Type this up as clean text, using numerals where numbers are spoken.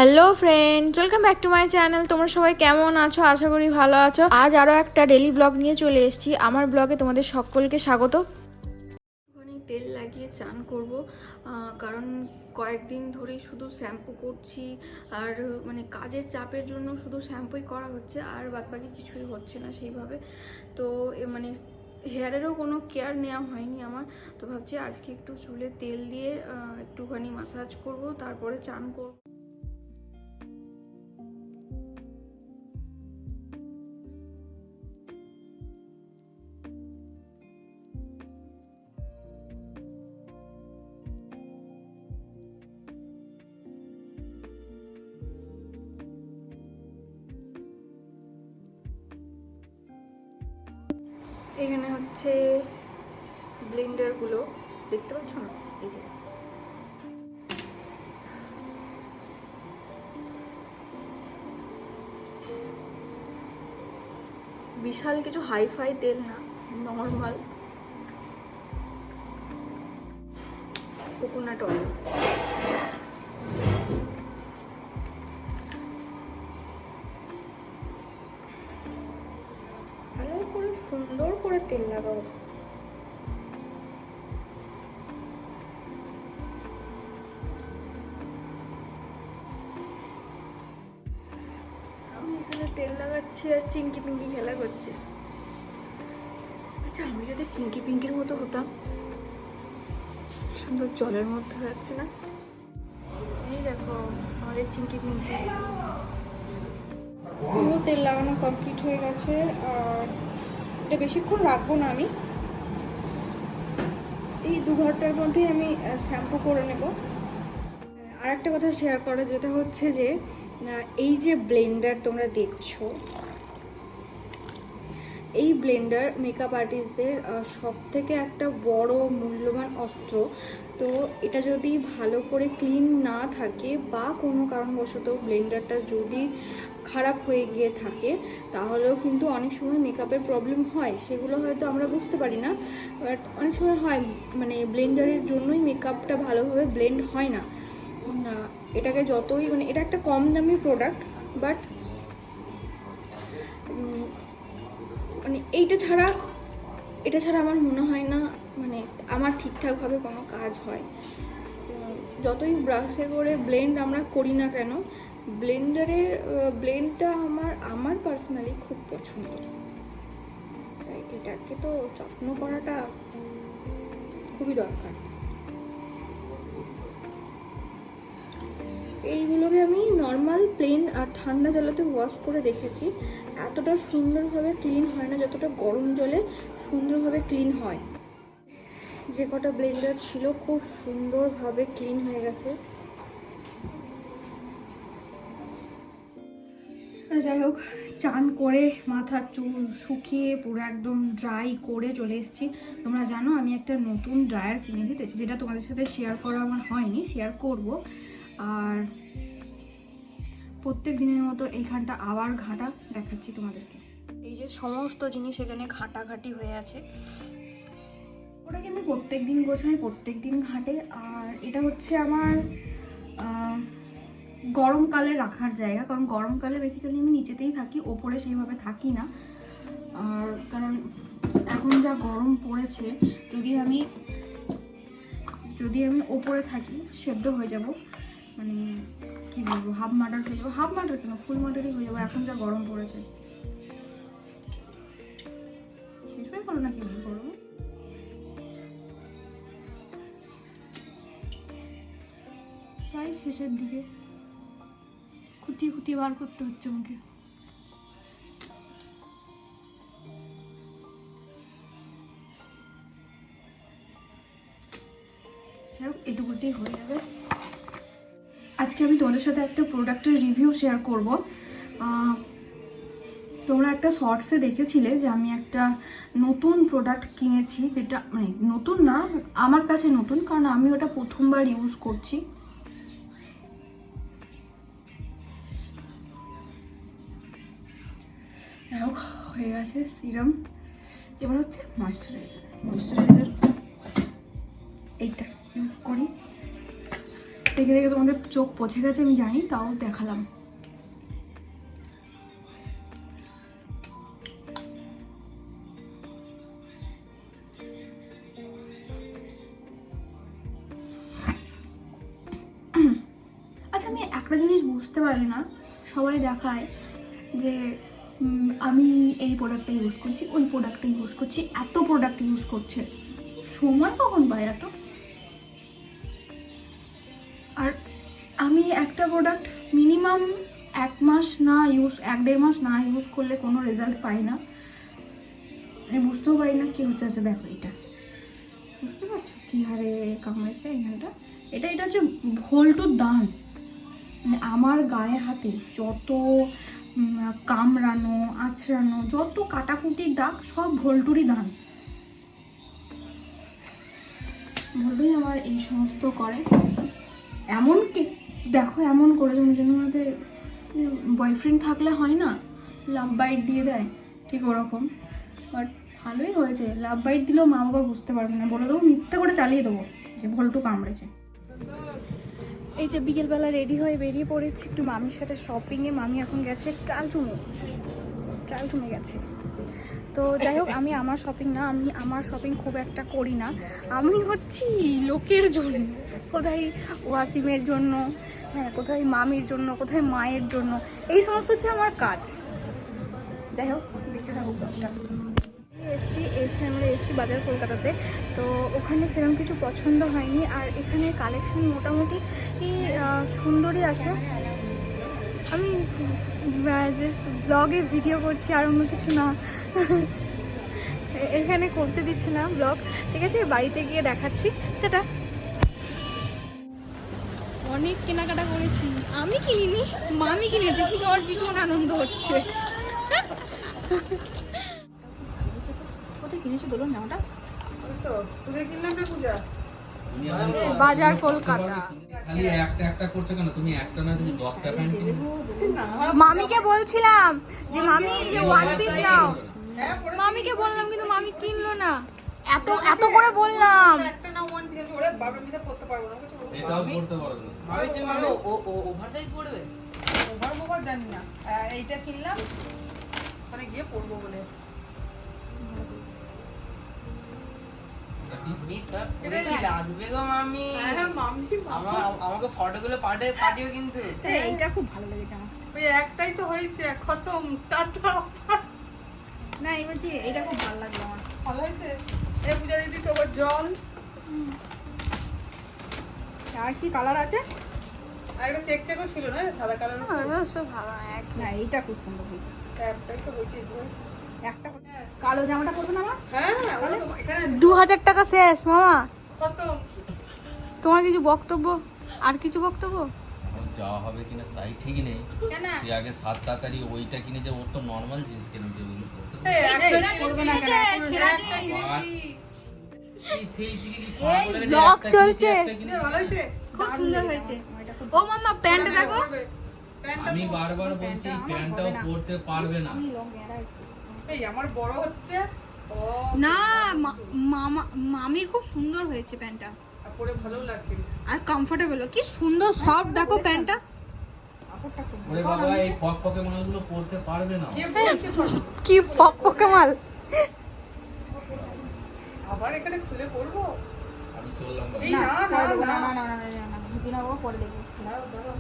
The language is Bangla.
Hello friend, welcome back to my channel. তোমরা সবাই কেমন আছো? আশা করি ভালো আছো। আজ আরও একটা ডেলি ব্লগ নিয়ে চলে এসেছি। আমার ব্লগে তোমাদের সকলকে স্বাগত। ওখানে তেল লাগিয়ে চান করব, কারণ কয়েকদিন ধরেই শুধু শ্যাম্পু করছি আর মানে কাজের চাপের জন্য শুধু শ্যাম্পুই করা হচ্ছে আর বাদবাকি কিছুই হচ্ছে না সেইভাবে। তো মানে হেয়ারেরও কোনো কেয়ার নেওয়া হয়নি আমার। তো ভাবছি আজকে একটু চুলে তেল দিয়ে একটুখানি মাসাজ করব, তারপরে চান করব। এখানে হচ্ছে ব্লেন্ডারগুলো, দেখতে পাচ্ছ না? এই যে বিশাল কিছু হাইফাই তেল না, নর্মাল কোকোনাট অয়েল। ভালো করে সুন্দর করে তেল লাগাবো। আমি এখানে তেল লাগাচ্ছি আর চিংকি পিঙ্কি খেলা করছে। আচ্ছা, আমি যদি চিংকি পিঙ্কির মতো হতাম, সুন্দর জলের মধ্যে যাচ্ছে না? এই দেখো আমাদের চিংকি পিঙ্কি। পুরো তেল লাগানো কমপ্লিট হয়ে গেছে। আর এটা বেশিক্ষণ রাখবো না, আমি এই 2 ঘন্টার মধ্যেই আমি শ্যাম্পু করে নেব। আর একটা কথা শেয়ার করা যেটা হচ্ছে যে এই যে ব্লেন্ডার তোমরা দেখছো, এই ব্লেন্ডার মেকআপ আর্টিস্টদের সব থেকে একটা বড় মূল্যবান অস্ত্র। তো এটা যদি ভালো করে ক্লিন না থাকে বা কোনো কারণবশত ব্লেন্ডারটা যদি খারাপ হয়ে গিয়ে থাকে, তাহলেও কিন্তু অনেক সময় মেকআপের প্রবলেম হয়। সেগুলো হয়তো আমরা বুঝতে পারি না, বাট অনেক সময় হয়, মানে ব্লেন্ডারের জন্যই মেকআপটা ভালোভাবে ব্লেন্ড হয় না। এটাকে যতই মানে এটা একটা কম দামি প্রোডাক্ট, বাট মানে এটা ছাড়া আমার মনে হয় না মানে আমার ঠিকঠাকভাবে কোনো কাজ হয়। যতই ব্রাশে করে ব্লেন্ড আমরা করি না কেন, ব্লেন্ডটা আমার পার্সোনালি খুব পছন্দ। তাই এটাকে তো যত্ন করাটা খুবই দরকার। এইগুলোকে আমি নর্মাল প্লেন আর ঠান্ডা জলেতে ওয়াশ করে দেখেছি, এতটা সুন্দরভাবে ক্লিন হয় না যতটা গরম জলে সুন্দরভাবে ক্লিন হয়। যে কটা ব্লেন্ডার ছিল খুব সুন্দরভাবে ক্লিন হয়ে গেছে। যাই হোক, চান করে মাথার চুল শুকিয়ে পুরো একদম ড্রাই করে চলে এসেছি। তোমরা জানো আমি একটা নতুন ড্রায়ার কিনে দিতেছি, যেটা তোমাদের সাথে শেয়ার করা আমার হয়নি, শেয়ার করব। আর প্রত্যেক দিনের মতো এইখানটা আবার ঘাটা দেখাচ্ছি তোমাদেরকে। এই যে সমস্ত জিনিস এখানে ঘাটাঘাটি হয়ে আছে, ওটাকে আমি প্রত্যেক দিন গোছাই, প্রত্যেক দিন ঘাটে। আর এটা হচ্ছে আমার গরমকালে রাখার জায়গা, কারণ গরমকালে বেসিক্যালি আমি নিচেতেই থাকি, ওপরে সেইভাবে থাকি না। আর কারণ এখন যা গরম পড়েছে, যদি আমি ওপরে থাকি সেদ্ধ হয়ে যাব, মানে কি বলবো, হাফ মার্টার হয়ে যাবো। হাফ মার্টার কেন, ফুল মার্টারই হয়ে যাবো, এখন যা গরম পড়েছে। শেষ হয়ে গেলো নাকি গরমে? প্রায় শেষের দিকে, খুঁটিয়ে খুঁটিয়ে বার করতে হচ্ছে আমাকে। এটুকুতেই হয়ে যাবে। আজকে আমি তোমাদের সাথে একটা প্রোডাক্টের রিভিউ শেয়ার করব। তোমরা একটা শর্টসে দেখেছিলে যে আমি একটা নতুন প্রোডাক্ট কিনেছি, যেটা মানে নতুন না, আমার কাছে নতুন, কারণ আমি ওটা প্রথমবার ইউজ করছি। যাই হোক, হয়ে গেছে সিরাম। এবার হচ্ছে ময়েশ্চারাইজার এইটা ইউজ করি। দেখে দেখে তোমাদের চোখ পচে গেছে আমি জানি, তাও দেখালাম। আচ্ছা, আমি একটা জিনিস বুঝতে পারি না, সবাই দেখায় যে আমি এই প্রোডাক্টটা ইউজ করছি, ওই প্রোডাক্টটা ইউজ করছি, এত প্রোডাক্ট ইউজ করছে, সময় কখন পায় এত? আর আমি একটা প্রোডাক্ট মিনিমাম 1-1.5 মাস না ইউজ করলে কোনো রেজাল্ট পাই না। আমি বুঝতেও পারি না কী হচ্ছে। আছে দেখো, এটা বুঝতে পারছো কী হারে কামড়েছে এখানটা। এটা হচ্ছে ভোল্টুর দান। মানে আমার গায়ে হাতে যত কামড়ানো আছড়ানো যত কাটাকুটির দাগ সব ভোল্টুরই দান। ভোল্টুই আমার এই সমস্ত করে। এমন কি দেখো, এমন করে যেমন জন্য আমাদের বয়ফ্রেন্ড থাকলে হয় না, লাভ বাইট দিয়ে দেয়, ঠিক ওরকম। বাট ভালোই হয়েছে, লাভ বাইট দিলেও মা বাবা বুঝতে পারবে না, বলে দেবো মিথ্যে করে চালিয়ে দেবো যে ভোল্টু কামড়েছে। এই যে বিকেলবেলা রেডি হয়ে বেরিয়ে পড়েছি একটু মামির সাথে শপিংয়ে। মামি এখন গেছে ট্রালটুমে গেছে। তো যাই হোক, আমি আমার শপিং না, আমি আমার শপিং খুব একটা করি না। আমি হচ্ছি লোকের জন্য, কোথায় ওয়াসিমের জন্য, হ্যাঁ কোথায় মামির জন্য, কোথায় মায়ের জন্য, এই সমস্ত হচ্ছে আমার কাজ। যাই হোক, দেখতে থাকুক ব্লগটা। আমরা এসেছি বাজার কলকাতাতে। তো ওখানে সেরকম কিছু পছন্দ হয়নি, আর এখানে কালেকশন মোটামুটি সুন্দরই আছে। আমি জাস্ট ব্লগে ভিডিও করছি আর অন্য কিছু না, এখানে করতে দিচ্ছে না ব্লগ। ঠিক আছে, বাড়িতে গিয়ে দেখাচ্ছি। টাটা। অনেক কেনাকাটা করেছি, আমি কিনিনি, মামি কিনেছে, কিন্তু আমার ভীষণ আনন্দ হচ্ছে। কোথায় কিনেছি বলুন জামাটা? বাজার কলকাতা। খালি একটা করছো কেন তুমি? একটা না, তুমি 10টা প্যান্ট কিনে। মামিকে বলছিলাম যে মামি যে ওয়ান পিস নাও, মামিকে বললাম কিন্তু মামি কিনলো না। এত করে বললাম। একটা না ওয়ান পিস, ওরে বাবা মিশে পড়তে পারবো না। এটাও পড়তে পারবে না। আমি যে বলবো ও ওভার সাইজ পড়বে, ওভার জানি না। এইটা কিনলাম মানে গিয়ে পড়বো বলে। আমাকে ফটোগুলো পাঠিও কিন্তু। এইটা খুব ভালো লেগেছে আমার। ওই একটাই তো হয়েছে, খতম, টাটা। না এই বলছি এইটা খুব ভালো লাগলো আমার। ভালো হয়েছে। এই পূজা দিদি তো জল। আর কি কালার আছে? আর একটা চেক চেকও ছিল না, সাদা কালার। সব ভালো এক না, এইটা খুব সুন্দর হয়েছে। একটাই তো হয়েছে। একটা কালো জামাটা পরবে না আমার? হ্যাঁ ওটা তো এখানে 2000 টাকা শেষ মামা। খতম। তোমার কিছু বক্তব্য? আর কিছু বক্তব্য? এখন যাওয়া হবে কিনা তাই ঠিক নেই। সে আগে 7 টাকারই ওইটা কিনে যে, ওর তো নর্মাল জিন্স কিনে যেগুলো করতে এই ছেড়া করবে না কেন? ছেড়া একটা এই সেই দিকে কি এই ব্লগ চলছে। ভালো হয়েছে। খুব সুন্দর হয়েছে। ও মামা প্যান্টটা দেখো। আমি বারবার বলছি এই প্যান্টটাও পরতে পারবে না। এই আমার বড় হচ্ছে। ও না মামা মামির খুব সুন্দর হয়েছে প্যান্টটা, পরে ভালো লাগছে। আর কমফোর্টেবল। কি সুন্দর সফট দেখো প্যান্টটা। ওরে বাবা, এই ফকফকে মালগুলো পরতে পারবে না। কে বলছে ফটো? কি ফকফকে মাল। আবার এখানে খুলে পড়বো? আমি চললাম। এই না না না না না না না না না না পরে দেখো। দাঁড়াও দাঁড়াও।